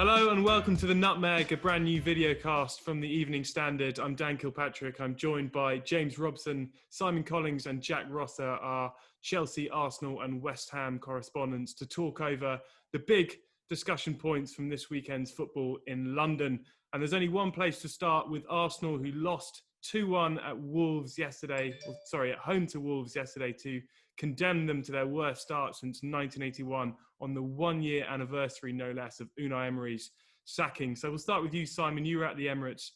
Hello and welcome to The Nutmeg, a brand new video cast from the Evening Standard. I'm Dan Kilpatrick. I'm joined by James Robson, Simon Collings and Jack Rosser, our Chelsea, Arsenal and West Ham correspondents, to talk over the big discussion points from this weekend's football in London. And there's only one place to start, with Arsenal, who lost 2-1 at home to Wolves yesterday to condemn them to their worst start since 1981 on the one-year anniversary, no less, of Unai Emery's sacking. So we'll start with you, Simon. You were at the Emirates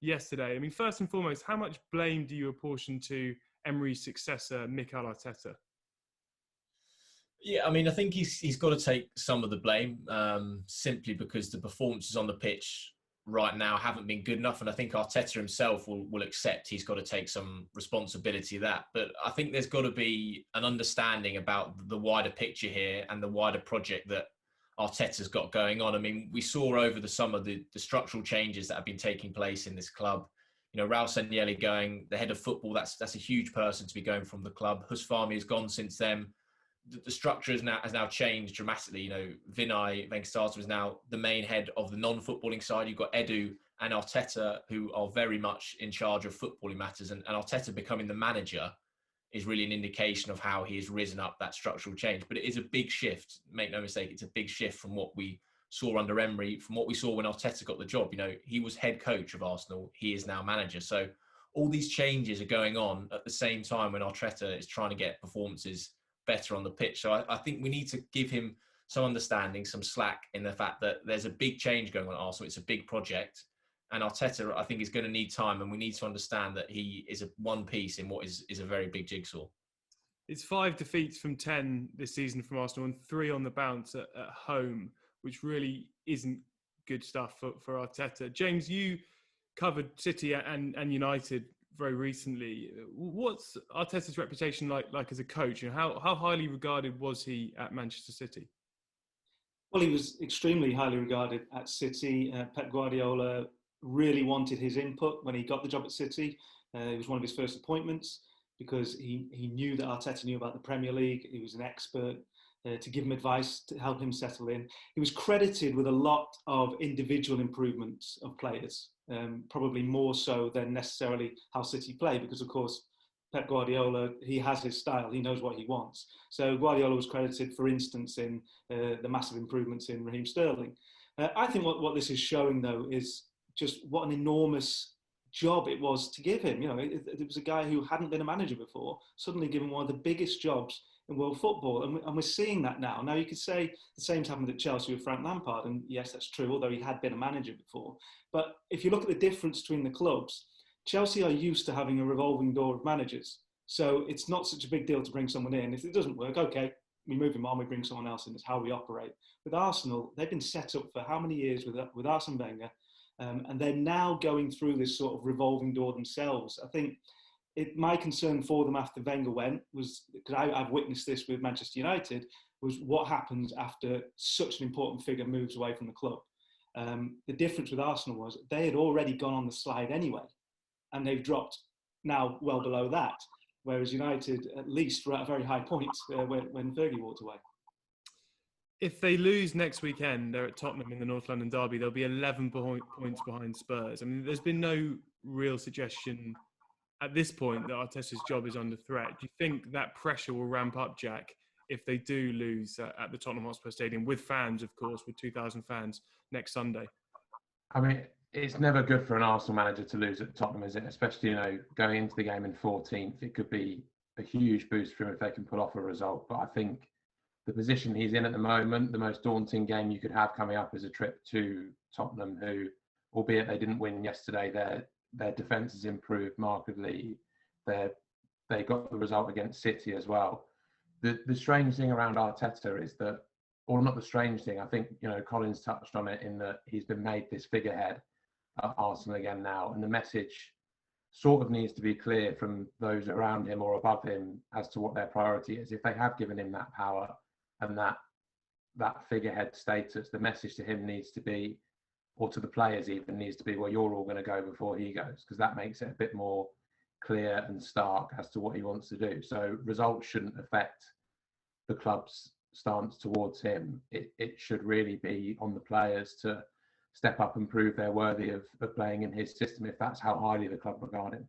yesterday. I mean, first and foremost, how much blame do you apportion to Emery's successor, Mikel Arteta? Yeah, I mean, I think he's got to take some of the blame simply because the performances on the pitch right now haven't been good enough, and I think Arteta himself will accept he's got to take some responsibility of that. But I think there's got to be an understanding about the wider picture here and the wider project that Arteta's got going on. I mean, we saw over the summer the structural changes that have been taking place in this club. You know, Rosser and Simon going, the head of football, that's a huge person to be going from the club. Husfami has gone since then. The structure has now changed dramatically. You know, Vinay Venkateswaran is now the main head of the non-footballing side. You've got Edu and Arteta, who are very much in charge of footballing matters. And Arteta becoming the manager is really an indication of how he has risen up that structural change. But it is a big shift. Make no mistake, it's a big shift from what we saw under Emery, from what we saw when Arteta got the job. You know, he was head coach of Arsenal. He is now manager. So all these changes are going on at the same time when Arteta is trying to get performances better on the pitch. So I think we need to give him some understanding, some slack in the fact that there's a big change going on at Arsenal. It's a big project. And Arteta, I think, is going to need time, and we need to understand that he is one piece in what is a very big jigsaw. It's 5 defeats from 10 this season from Arsenal and 3 on the bounce at home, which really isn't good stuff for Arteta. James, you covered City and United very recently. What's Arteta's reputation like as a coach? And how highly regarded was he at Manchester City? Well, he was extremely highly regarded at City. Pep Guardiola really wanted his input when he got the job at City. It was one of his first appointments because he knew that Arteta knew about the Premier League. He was an expert to give him advice, to help him settle in. He was credited with a lot of individual improvements of players, probably more so than necessarily how City play, because of course Pep Guardiola, he has his style, he knows what he wants. So Guardiola was credited, for instance, in the massive improvements in Raheem Sterling. I think what this is showing, though, is just what an enormous job it was to give him. You know, it was a guy who hadn't been a manager before, suddenly given one of the biggest jobs in world football, and we're seeing that now. Now, you could say the same's happened at Chelsea with Frank Lampard, and yes, that's true, although he had been a manager before. But if you look at the difference between the clubs, Chelsea are used to having a revolving door of managers. So it's not such a big deal to bring someone in. If it doesn't work, okay, we move him on, we bring someone else in. It's how we operate. With Arsenal, they've been set up for how many years with Arsene Wenger, and they're now going through this sort of revolving door themselves. I think my concern for them after Wenger went was, because I've witnessed this with Manchester United, was what happens after such an important figure moves away from the club. The difference with Arsenal was they had already gone on the slide anyway, and they've dropped now well below that, whereas United at least were at a very high point when Fergie walked away. If they lose next weekend, they're at Tottenham in the North London derby, they'll be 11 points behind Spurs. I mean, there's been no real suggestion at this point that Arteta's job is under threat. Do you think that pressure will ramp up, Jack, if they do lose at the Tottenham Hotspur Stadium, with fans, of course, with 2,000 fans next Sunday? I mean, it's never good for an Arsenal manager to lose at Tottenham, is it? Especially, going into the game in 14th, it could be a huge boost for him if they can pull off a result. But I think the position he's in at the moment, the most daunting game you could have coming up is a trip to Tottenham, who, albeit they didn't win yesterday, their defence has improved markedly. They got the result against City as well. The strange thing around Arteta is that, or not the strange thing, I think, Collins touched on it, in that he's been made this figurehead at Arsenal again now, and the message sort of needs to be clear from those around him or above him as to what their priority is. If they have given him that power and that figurehead status, the message to him needs to be, or to the players even, needs to be, well, you're all going to go before he goes, because that makes it a bit more clear and stark as to what he wants to do. So results shouldn't affect the club's stance towards him, it should really be on the players to step up and prove they're worthy of playing in his system if that's how highly the club regard him.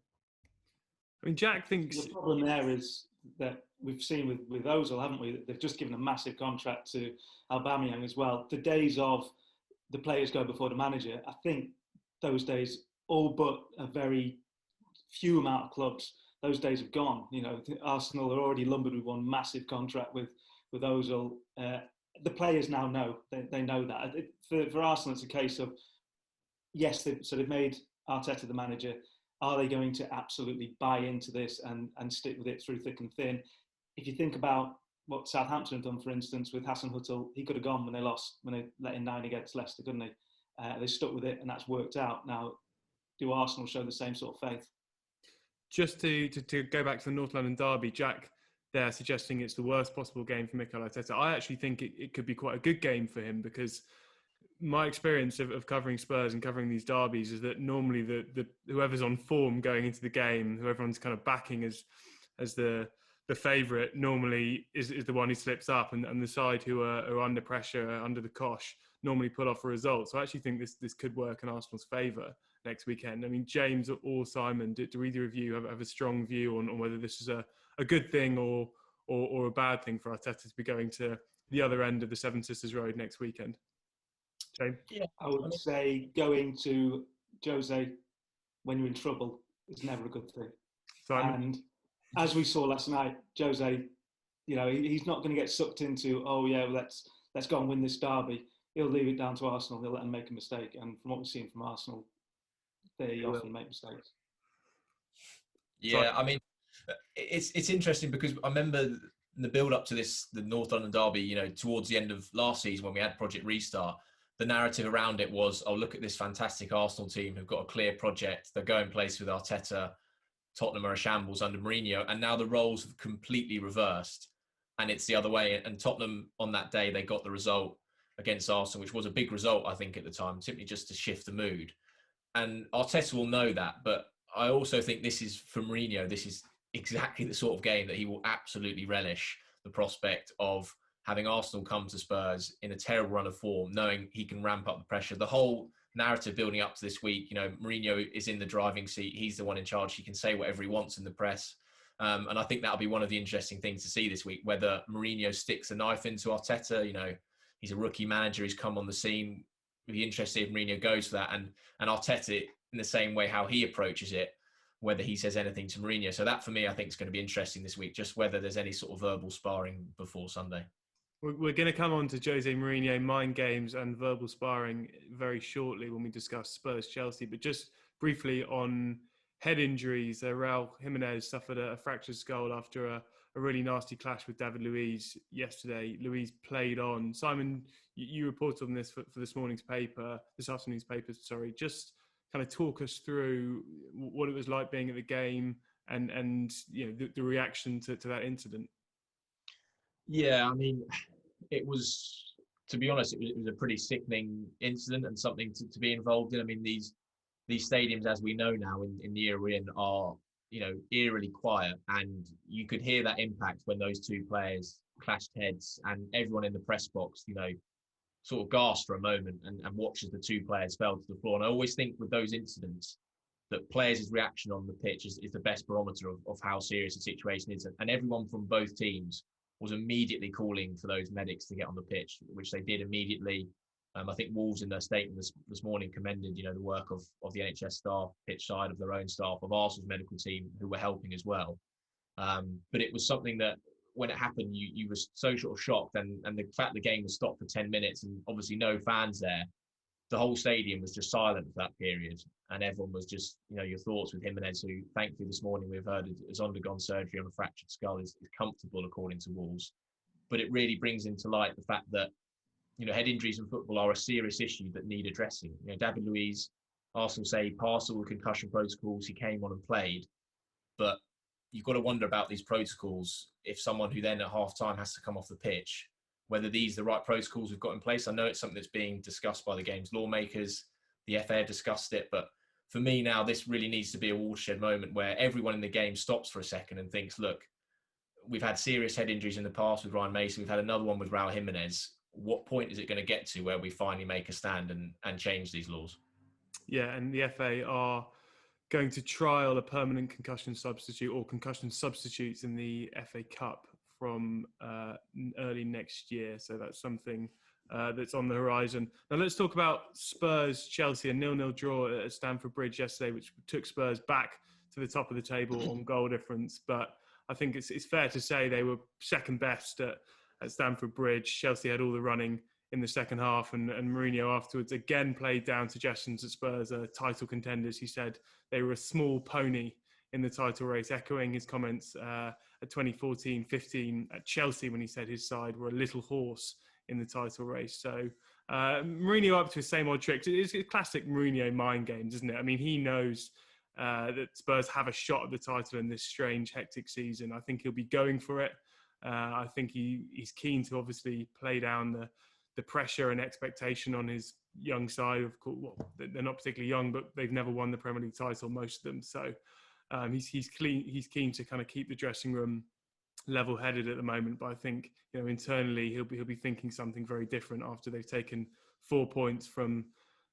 I mean, Jack thinks... The problem there is that we've seen with Ozil, haven't we? They've just given a massive contract to Aubameyang as well. The days of the players go before the manager, I think those days, all but a very few amount of clubs, those days have gone. You know, Arsenal are already lumbered with one massive contract with Ozil. The players now know, they know that. For Arsenal, it's a case of, yes, they've made Arteta the manager. Are they going to absolutely buy into this and stick with it through thick and thin? If you think about what Southampton have done, for instance, with Hasenhüttl, he could have gone when they let in 9 against Leicester, couldn't they? They stuck with it and that's worked out. Now, do Arsenal show the same sort of faith? Just to go back to the North London derby, Jack, they're suggesting it's the worst possible game for Mikel Arteta. I actually think it could be quite a good game for him, because my experience of covering Spurs and covering these derbies is that normally the whoever's on form going into the game, who everyone's kind of backing as the favourite, normally is the one who slips up, and the side who are under pressure, under the cosh, normally pull off a result. So I actually think this could work in Arsenal's favour next weekend. I mean, James or Simon, do either of you have a strong view on whether this is a good thing or a bad thing for Arteta to be going to the other end of the Seven Sisters Road next weekend? James? Yeah, I would say going to Jose when you're in trouble is never a good thing. Simon? And as we saw last night, Jose, you know, he's not going to get sucked into, oh yeah, let's go and win this derby. He'll leave it down to Arsenal. He'll let them make a mistake. And from what we've seen from Arsenal, they often make mistakes. Yeah, I mean, it's interesting because I remember the build up to the North London derby, you know, towards the end of last season when we had Project Restart, the narrative around it was, oh, look at this fantastic Arsenal team who've got a clear project. They're going place with Arteta. Tottenham are a shambles under Mourinho. And now the roles have completely reversed. And it's the other way. And Tottenham, on that day, they got the result against Arsenal, which was a big result, I think, at the time, simply just to shift the mood. And Arteta will know that. But I also think this is, for Mourinho, this is exactly the sort of game that he will absolutely relish, the prospect of having Arsenal come to Spurs in a terrible run of form, knowing he can ramp up the pressure. The whole narrative building up to this week, you know, Mourinho is in the driving seat. He's the one in charge. He can say whatever he wants in the press. And I think that'll be one of the interesting things to see this week, whether Mourinho sticks a knife into Arteta. You know, he's a rookie manager. He's come on the scene. We'll be interested if Mourinho goes for that. And Arteta, in the same way how he approaches it, whether he says anything to Mourinho. So that, for me, I think is going to be interesting this week, just whether there's any sort of verbal sparring before Sunday. We're going to come on to Jose Mourinho, mind games and verbal sparring very shortly when we discuss Spurs-Chelsea. But just briefly on head injuries, Raul Jimenez suffered a fractured skull after a really nasty clash with David Luiz yesterday. Luiz played on. Simon, you reported on this for this afternoon's paper, sorry. Just kind of talk us through what it was like being at the game and you know the reaction to that incident. Yeah, I mean, it was, to be honest, it was a pretty sickening incident and something to be involved in. I mean, these stadiums, as we know now in the era we're in, are, you know, eerily quiet, and you could hear that impact when those two players clashed heads, and everyone in the press box, you know, sort of gasped for a moment and watched as the two players fell to the floor. And I always think with those incidents that players' reaction on the pitch is the best barometer of how serious the situation is. And everyone from both teams was immediately calling for those medics to get on the pitch, which they did immediately. I think Wolves in their statement this morning commended, you know, the work of the NHS staff, pitch side, of their own staff, of Arsenal's medical team, who were helping as well. But it was something that, when it happened, you were so sort of shocked, and the fact the game was stopped for 10 minutes and obviously no fans there, the whole stadium was just silent for that period, and everyone was just, you know, your thoughts with Jimenez, who thankfully this morning we've heard has undergone surgery on a fractured skull, is comfortable according to Wolves. But it really brings into light the fact that, you know, head injuries in football are a serious issue that need addressing. You know, David Luiz, Arsenal say he passed all the concussion protocols, he came on and played, but you've got to wonder about these protocols if someone who then at half-time has to come off the pitch, whether these are the right protocols we've got in place. I know it's something that's being discussed by the game's lawmakers. The FA discussed it, but for me now, this really needs to be a watershed moment where everyone in the game stops for a second and thinks, look, we've had serious head injuries in the past with Ryan Mason. We've had another one with Raul Jimenez. What point is it going to get to where we finally make a stand and change these laws? Yeah, and the FA are going to trial a permanent concussion substitute or concussion substitutes in the FA Cup from early next year. So that's something that's on the horizon. Now let's talk about Spurs, Chelsea, a 0-0 draw at Stamford Bridge yesterday, which took Spurs back to the top of the table on goal difference. But I think it's fair to say they were second best at Stamford Bridge. Chelsea had all the running in the second half, and Mourinho afterwards again played down suggestions that Spurs are title contenders. He said they were a small pony in the title race, echoing his comments at 2014-15 at Chelsea when he said his side were a little horse in the title race. So Mourinho up to his same old tricks. It's classic Mourinho mind games, isn't it? I mean, he knows that Spurs have a shot at the title in this strange, hectic season. I think he'll be going for it. I think he's keen to obviously play down the pressure and expectation on his young side. Of course, well, they're not particularly young, but they've never won the Premier League title, most of them. So he's keen to kind of keep the dressing room level-headed at the moment. But I think internally he'll be thinking something very different after they've taken 4 points from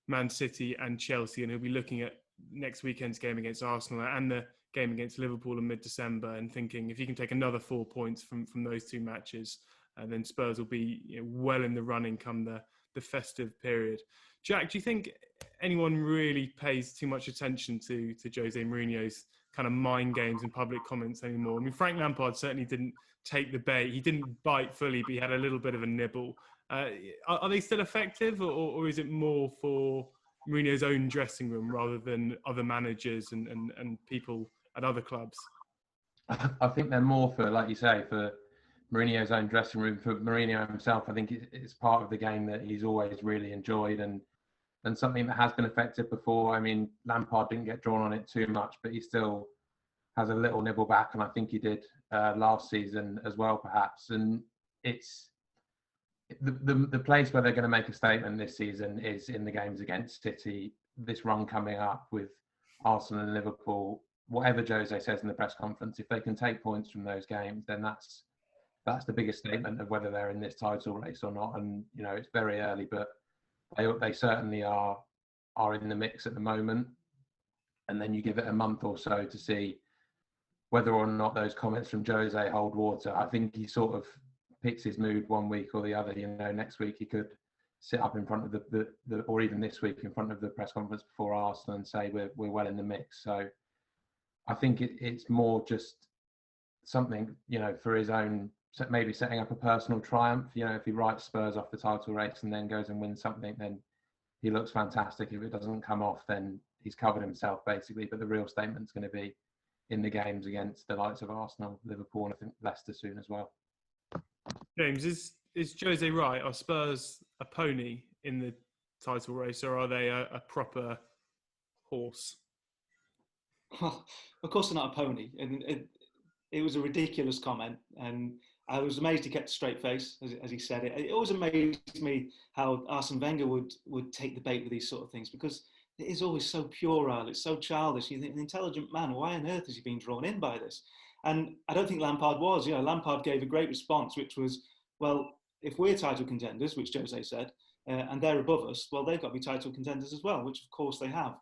Man City and Chelsea, and he'll be looking at next weekend's game against Arsenal and the game against Liverpool in mid-December and thinking if he can take another 4 points from those two matches, then Spurs will be well in the running come the festive period. Jack, do you think anyone really pays too much attention to Jose Mourinho's kind of mind games and public comments anymore? I mean, Frank Lampard certainly didn't take the bait. He didn't bite fully, but he had a little bit of a nibble. Are they still effective, or is it more for Mourinho's own dressing room rather than other managers and people at other clubs? I think they're more for, like you say, for Mourinho's own dressing room. For Mourinho himself, I think it's part of the game that he's always really enjoyed and something that has been effective before. I mean, Lampard didn't get drawn on it too much, but he still has a little nibble back, and I think he did last season as well, perhaps. And it's the place where they're going to make a statement this season is in the games against City. This run coming up with Arsenal and Liverpool, whatever Jose says in the press conference, if they can take points from those games, then that's the biggest statement of whether they're in this title race or not. And it's very early, but they certainly are in the mix at the moment. And then you give it a month or so to see whether or not those comments from Jose hold water. I think he sort of picks his mood one week or the other. Next week he could sit up in front of the or even this week in front of the press conference before Arsenal and say we're well in the mix. So I think it's more just something for his own, maybe setting up a personal triumph. If he writes Spurs off the title race and then goes and wins something, then he looks fantastic. If it doesn't come off, then he's covered himself basically. But the real statement's going to be in the games against the likes of Arsenal, Liverpool, and I think Leicester soon as well. James, is Jose right? Are Spurs a pony in the title race, or are they a proper horse? Well, of course they're not a pony. And it was a ridiculous comment, and I was amazed he kept a straight face as he said it. It always amazed me how Arsene Wenger would take the bait with these sort of things, because it is always so puerile, it's so childish. You think, an intelligent man, why on earth has he been drawn in by this? And I don't think Lampard was. Lampard gave a great response, which was, well, if we're title contenders, which Jose said, and they're above us, well, they've got to be title contenders as well, which of course they have.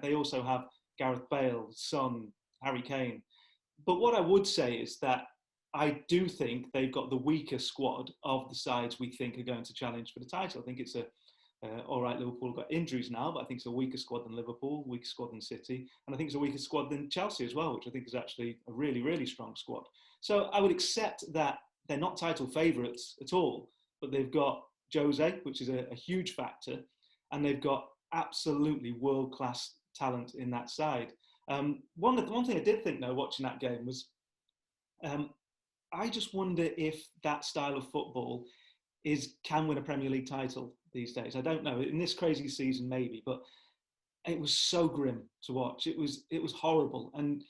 They also have Gareth Bale, Son, Harry Kane. But what I would say is that I do think they've got the weaker squad of the sides we think are going to challenge for the title. I think it's all right, Liverpool have got injuries now, but I think it's a weaker squad than Liverpool, weaker squad than City, and I think it's a weaker squad than Chelsea as well, which I think is actually a really, really strong squad. So I would accept that they're not title favourites at all, but they've got Jose, which is a huge factor, and they've got absolutely world-class talent in that side. One thing I did think, though, watching that game was, I just wonder if that style of football can win a Premier League title these days. I don't know. In this crazy season, maybe, but it was so grim to watch. It was horrible. And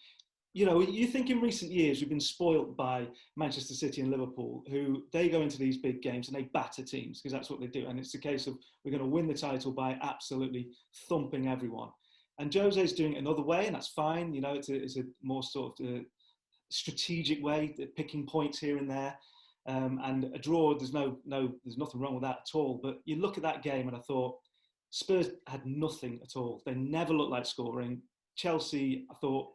you think in recent years we've been spoilt by Manchester City and Liverpool, who they go into these big games and they batter teams because that's what they do. And it's a case of we're going to win the title by absolutely thumping everyone. And Jose's doing it another way, and that's fine. It's a more sort of strategic way, picking points here and there. And a draw, there's nothing wrong with that at all. But you look at that game and I thought Spurs had nothing at all. They never looked like scoring. Chelsea, I thought,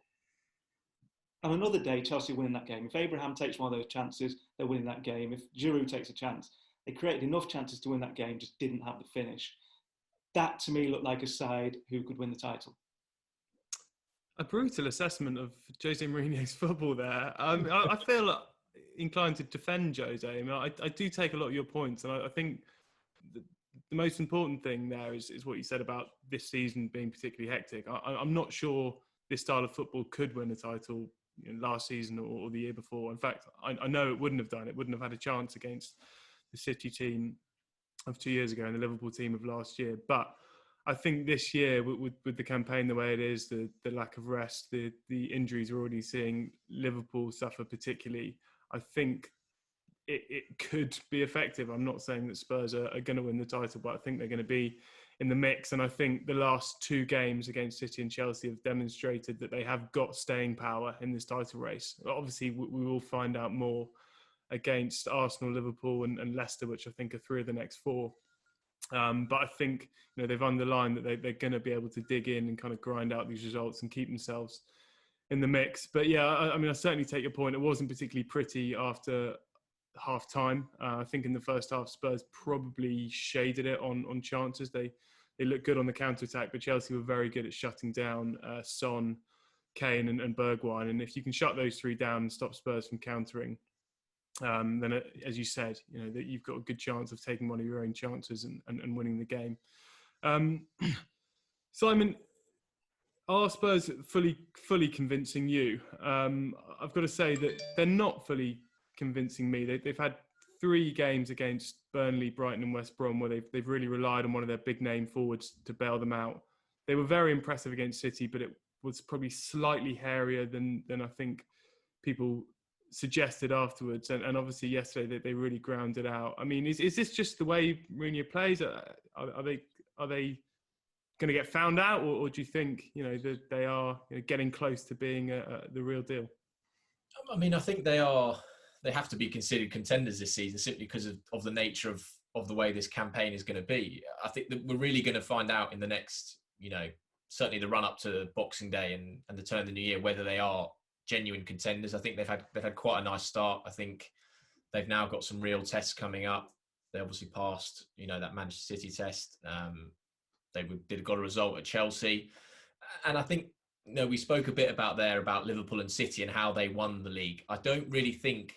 on another day, Chelsea winning that game. If Abraham takes one of those chances, they're winning that game. If Giroud takes a chance, they created enough chances to win that game, just didn't have the finish. That, to me, looked like a side who could win the title. A brutal assessment of Jose Mourinho's football there. I feel inclined to defend Jose. I mean, I do take a lot of your points, and I think the most important thing there is what you said about this season being particularly hectic. I'm not sure this style of football could win a title last season or the year before. In fact, I know it wouldn't have done. It wouldn't have had a chance against the City team of 2 years ago and the Liverpool team of last year. But I think this year, with the campaign the way it is, the lack of rest, the injuries we're already seeing Liverpool suffer particularly, I think it could be effective. I'm not saying that Spurs are going to win the title, but I think they're going to be in the mix. And I think the last two games against City and Chelsea have demonstrated that they have got staying power in this title race. Obviously, we will find out more against Arsenal, Liverpool and Leicester, which I think are three of the next four. But I think they've underlined that they're going to be able to dig in and kind of grind out these results and keep themselves in the mix. But yeah, I mean, I certainly take your point. It wasn't particularly pretty after half time. I think in the first half, Spurs probably shaded it on chances. They looked good on the counter attack, but Chelsea were very good at shutting down Son, Kane, and Bergwijn. And if you can shut those three down and stop Spurs from countering, then as you said, that you've got a good chance of taking one of your own chances and winning the game. Simon, are Spurs fully convincing you? I've got to say that they're not fully convincing me. They've had 3 games against Burnley, Brighton and West Brom where they've really relied on one of their big name forwards to bail them out. They were very impressive against City, but it was probably slightly hairier than I think people suggested afterwards. And obviously yesterday they really ground it out. I mean, is this just the way Mourinho plays? Are they going to get found out, or do you think that they are getting close to being the real deal? I mean, I think they have to be considered contenders this season simply because of the nature of the way this campaign is going to be. I think that we're really going to find out in the next, certainly the run up to Boxing Day and the turn of the new year, whether they are genuine contenders. I think they've had quite a nice start. I think they've now got some real tests coming up. They obviously passed, that Manchester City test. They got a result at Chelsea, and I think we spoke a bit about Liverpool and City and how they won the league. I don't really think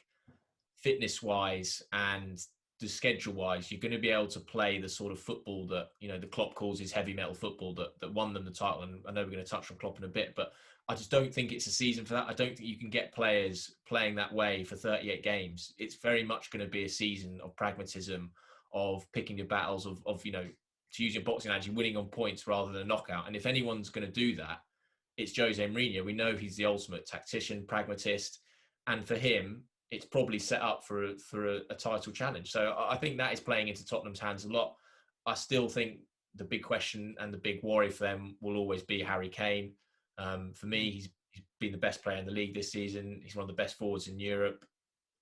fitness-wise and the schedule-wise, you're going to be able to play the sort of football that, the Klopp calls his heavy metal football that won them the title. And I know we're going to touch on Klopp in a bit, but I just don't think it's a season for that. I don't think you can get players playing that way for 38 games. It's very much going to be a season of pragmatism, of picking your battles, of to use your boxing analogy, winning on points rather than a knockout. And if anyone's going to do that, it's Jose Mourinho. We know he's the ultimate tactician, pragmatist, and for him, it's probably set up for a title challenge. So I think that is playing into Tottenham's hands a lot. I still think the big question and the big worry for them will always be Harry Kane. For me, he's been the best player in the league this season. He's one of the best forwards in Europe.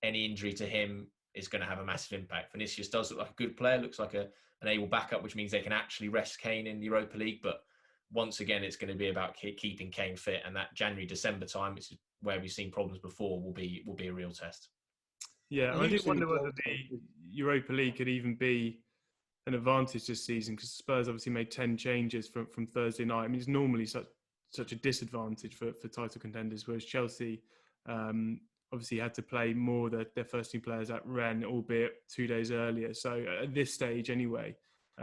Any injury to him is going to have a massive impact. Vinicius does look like a good player, looks like an able backup, which means they can actually rest Kane in the Europa League. But once again, it's going to be about keeping Kane fit, and that January-December time, which is where we've seen problems before, will be a real test. Yeah, I do wonder whether the Europa League could even be an advantage this season, because Spurs obviously made 10 changes from Thursday night. I mean, it's normally such a disadvantage for title contenders, whereas Chelsea obviously had to play more their first team players at Rennes, albeit 2 days earlier. So at this stage anyway,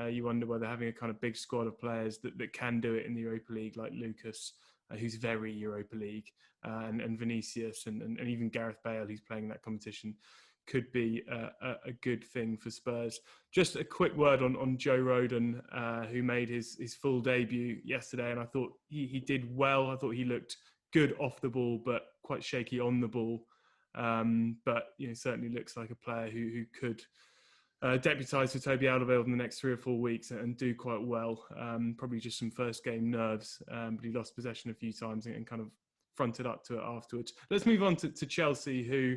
you wonder whether having a kind of big squad of players that can do it in the Europa League, like Lucas, who's very Europa League, and Vinicius and even Gareth Bale, who's playing in that competition, could be a good thing for Spurs. Just a quick word on Joe Rodon, who made his full debut yesterday, and I thought he did well. I thought he looked good off the ball, but quite shaky on the ball. But certainly looks like a player who could deputise for Toby Alderweireld in the next 3 or 4 weeks and do quite well. Probably just some first game nerves, but he lost possession a few times and kind of fronted up to it afterwards. Let's move on to Chelsea, who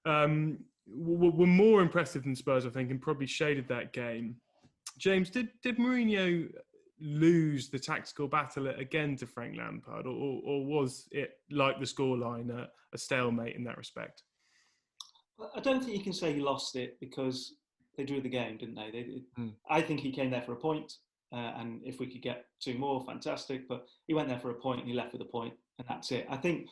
were more impressive than Spurs, I think, and probably shaded that game. James, did Mourinho lose the tactical battle again to Frank Lampard, or was it, like the scoreline, a stalemate in that respect? I don't think you can say he lost it, because they drew the game, didn't they? I think he came there for a point, and if we could get 2 more, fantastic. But he went there for a point, and he left with a point, and that's it. I think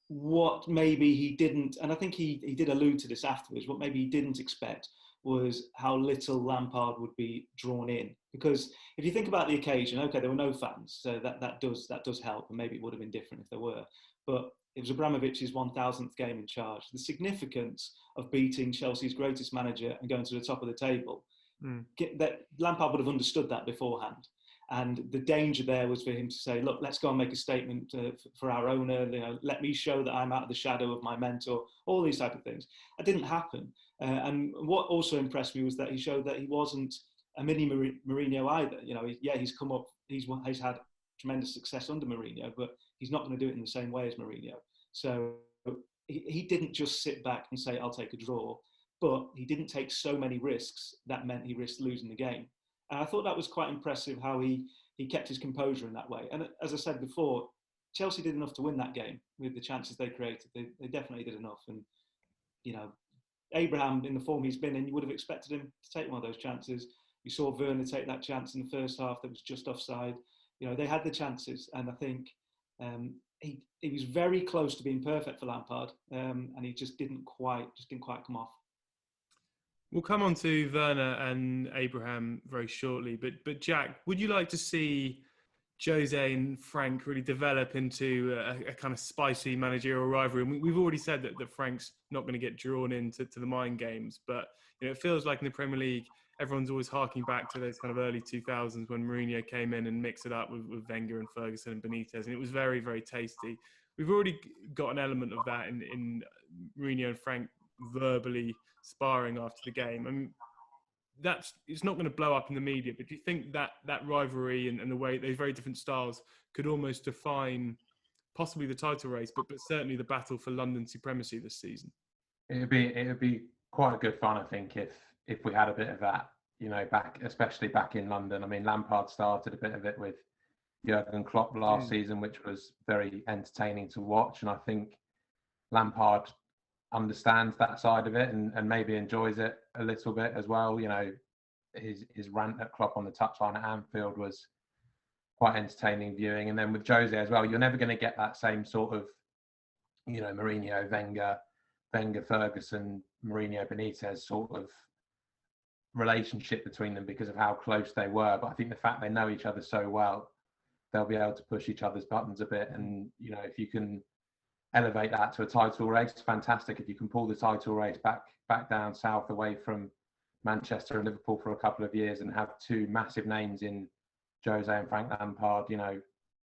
what maybe he didn't, and I think he did allude to this afterwards, what maybe he didn't expect was how little Lampard would be drawn in. Because if you think about the occasion, okay, there were no fans, so that does help, and maybe it would have been different if there were. But it was Abramovich's 1,000th game in charge. The significance of beating Chelsea's greatest manager and going to the top of the table, that Lampard would have understood that beforehand. And the danger there was for him to say, look, let's go and make a statement for our owner. Let me show that I'm out of the shadow of my mentor, all these type of things. That didn't happen. And what also impressed me was that he showed that he wasn't a mini Mourinho either. He's come up, he's had tremendous success under Mourinho, but he's not going to do it in the same way as Mourinho. So he didn't just sit back and say, I'll take a draw, but he didn't take so many risks that meant he risked losing the game. And I thought that was quite impressive, how he kept his composure in that way. And as I said before, Chelsea did enough to win that game with the chances they created. They definitely did enough. And, Abraham, in the form he's been in, you would have expected him to take one of those chances. You saw Werner take that chance in the first half that was just offside. They had the chances. And I think he was very close to being perfect for Lampard. And he just didn't quite come off. We'll come on to Werner and Abraham very shortly, but Jack, would you like to see Jose and Frank really develop into a kind of spicy managerial rivalry? And we've already said that Frank's not going to get drawn into the mind games, but it feels like in the Premier League, everyone's always harking back to those kind of early 2000s when Mourinho came in and mixed it up with Wenger and Ferguson and Benitez, and it was very, very tasty. We've already got an element of that in Mourinho and Frank verbally sparring after the game. I mean, it's not going to blow up in the media, but do you think that rivalry and the way those very different styles could almost define possibly the title race, but certainly the battle for London supremacy this season? It'd be quite good fun, I think, if we had a bit of that, especially back in London. I mean, Lampard started a bit of it with Jurgen Klopp last season, which was very entertaining to watch, and I think Lampard understands that side of it and maybe enjoys it a little bit as well. His rant at Klopp on the touchline at Anfield was quite entertaining viewing. And then with Jose as well, you're never going to get that same sort of, Mourinho, Wenger, Ferguson, Mourinho, Benitez sort of relationship between them because of how close they were. But I think the fact they know each other so well, they'll be able to push each other's buttons a bit. And, if you can elevate that to a title race, fantastic. If you can pull the title race back down south away from Manchester and Liverpool for a couple of years and have 2 massive names in Jose and Frank Lampard,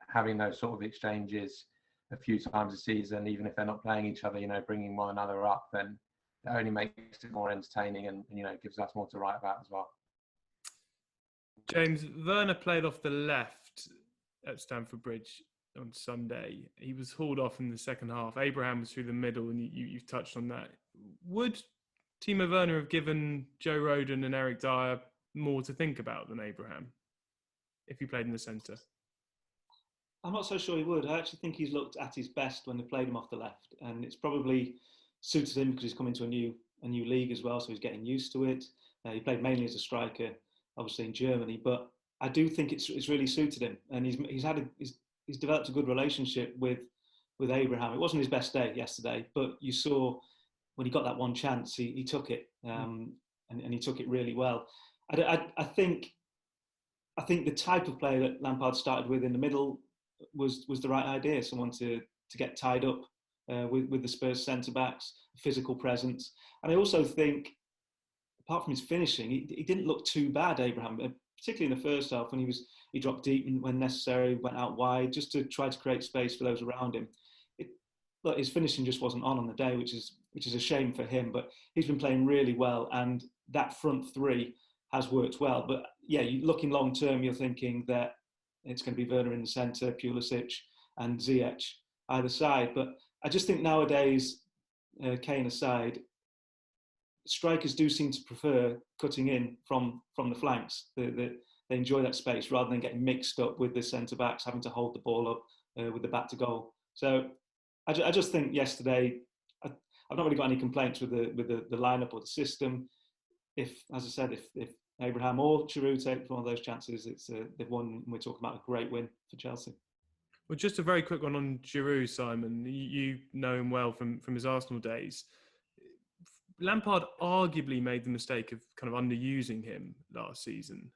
having those sort of exchanges a few times a season, even if they're not playing each other, bringing one another up, then it only makes it more entertaining and gives us more to write about as well. James, Werner played off the left at Stamford Bridge on Sunday. He was hauled off in the second half. Abraham was through the middle, and you've touched on that. Would Timo Werner have given Joe Rodon and Eric Dyer more to think about than Abraham if he played in the centre? I'm not so sure he would. I actually think he's looked at his best when they played him off the left, and it's probably suited him because he's come into a new league as well, so he's getting used to it. He played mainly as a striker, obviously in Germany, but I do think it's really suited him, and he's developed a good relationship with Abraham. It wasn't his best day yesterday, but you saw when he got that one chance, he took it, and he took it really well. I think the type of player that Lampard started with in the middle was the right idea. Someone to get tied up with the Spurs centre backs, physical presence, and I also think, apart from his finishing, he didn't look too bad, Abraham. Particularly in the first half when he dropped deep when necessary, went out wide just to try to create space for those around him. Look, his finishing just wasn't on the day, which is a shame for him. But he's been playing really well, and that front 3 has worked well. But yeah, looking long term, you're thinking that it's going to be Werner in the centre, Pulisic and Ziyech. either side. But I just think nowadays, Kane aside, strikers do seem to prefer cutting in from the flanks. They enjoy that space rather than getting mixed up with the centre-backs, having to hold the ball up with the back to goal. So I just think yesterday, I've not really got any complaints with the lineup or the system. If, as I said, if Abraham or Giroud take one of those chances, they've won. We're talking about a great win for Chelsea. Well, just a very quick one on Giroud, Simon. You know him well from his Arsenal days. Lampard arguably made the mistake of kind of underusing him last season.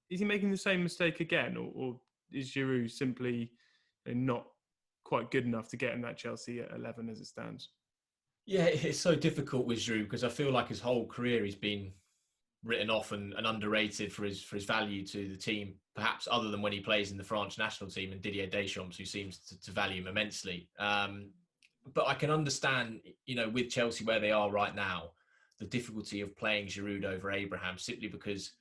Is he making the same mistake again, or is Giroud simply not quite good enough to get in that Chelsea at 11 as it stands? Yeah, it's so difficult with Giroud because I feel like his whole career he's been written off and underrated for his value to the team, perhaps other than when he plays in the French national team and Didier Deschamps, who seems to value him immensely. But I can understand, with Chelsea where they are right now, the difficulty of playing Giroud over Abraham simply because,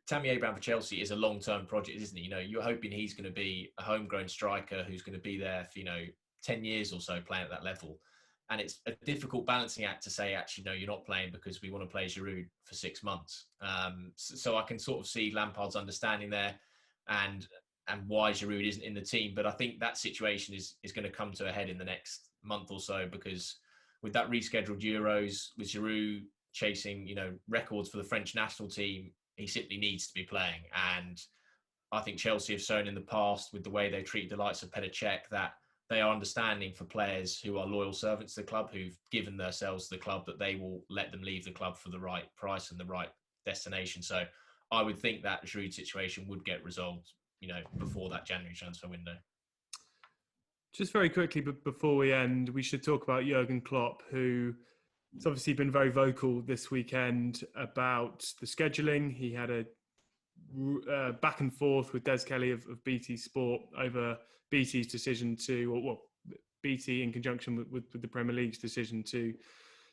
Tammy Abraham for Chelsea is a long-term project, isn't he? You're hoping he's going to be a homegrown striker who's going to be there for, 10 years or so playing at that level. And it's a difficult balancing act to say, actually, no, you're not playing because we want to play Giroud for 6 months. So I can sort of see Lampard's understanding there and why Giroud isn't in the team. But I think that situation is going to come to a head in the next month or so, because with that rescheduled Euros, with Giroud chasing, records for the French national team, he simply needs to be playing. And I think Chelsea have shown in the past with the way they treat the likes of Petr Cech that they are understanding for players who are loyal servants to the club, who've given themselves to the club, that they will let them leave the club for the right price and the right destination. So I would think that Giroud situation would get resolved, before that January transfer window. Just very quickly, but before we end, we should talk about Jurgen Klopp, who has obviously been very vocal this weekend about the scheduling. He had a back and forth with Des Kelly of BT Sport over BT's decision BT in conjunction with the Premier League's decision to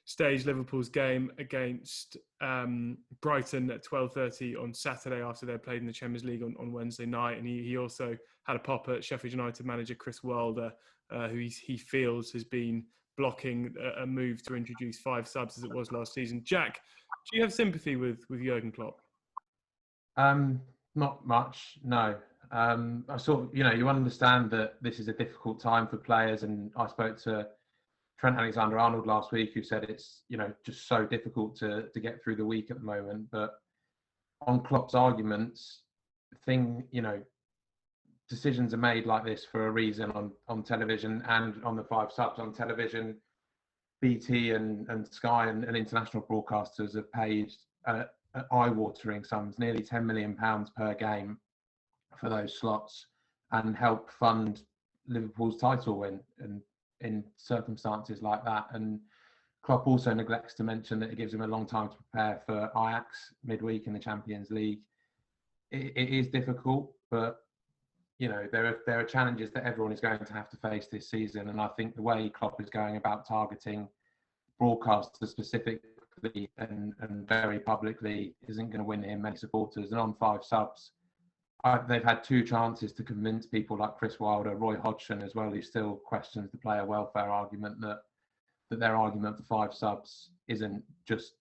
stage Liverpool's game against Brighton at 12:30 on Saturday after they played in the Champions League on Wednesday night. And he also had a pop at Sheffield United manager Chris Wilder, who he feels has been blocking a move to introduce 5 subs as it was last season. Jack, do you have sympathy with Jurgen Klopp? Not much, no. I sort of, you understand that this is a difficult time for players, and I spoke to Trent Alexander-Arnold last week, who said it's, just so difficult to get through the week at the moment. But on Klopp's arguments, decisions are made like this for a reason on television and on the 5 subs on television. BT and Sky and international broadcasters have paid eye-watering sums, nearly £10 million per game for those slots, and help fund Liverpool's title win and in circumstances like that. And Klopp also neglects to mention that it gives him a long time to prepare for Ajax midweek in the Champions League. It is difficult, but there are challenges that everyone is going to have to face this season. And I think the way Klopp is going about targeting broadcasters specifically and very publicly isn't going to win him many supporters. And on 5 subs, they've had 2 chances to convince people like Chris Wilder, Roy Hodgson as well, who still questions the player welfare argument, that their argument for 5 subs isn't just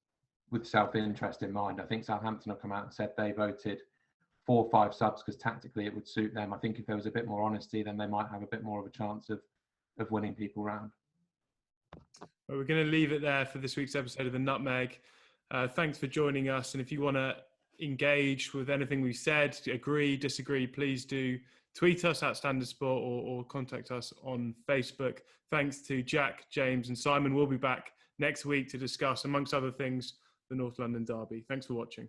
with self-interest in mind. I think Southampton have come out and said they voted for 5 subs because tactically it would suit them. I think if there was a bit more honesty, then they might have a bit more of a chance of winning people round. Well, we're going to leave it there for this week's episode of The Nutmeg. Thanks for joining us. And if you want to engage with anything we've said, agree, disagree, please do tweet us at Standard Sport or contact us on Facebook. Thanks to Jack, James and Simon. We'll be back next week to discuss, amongst other things, the North London derby. Thanks for watching.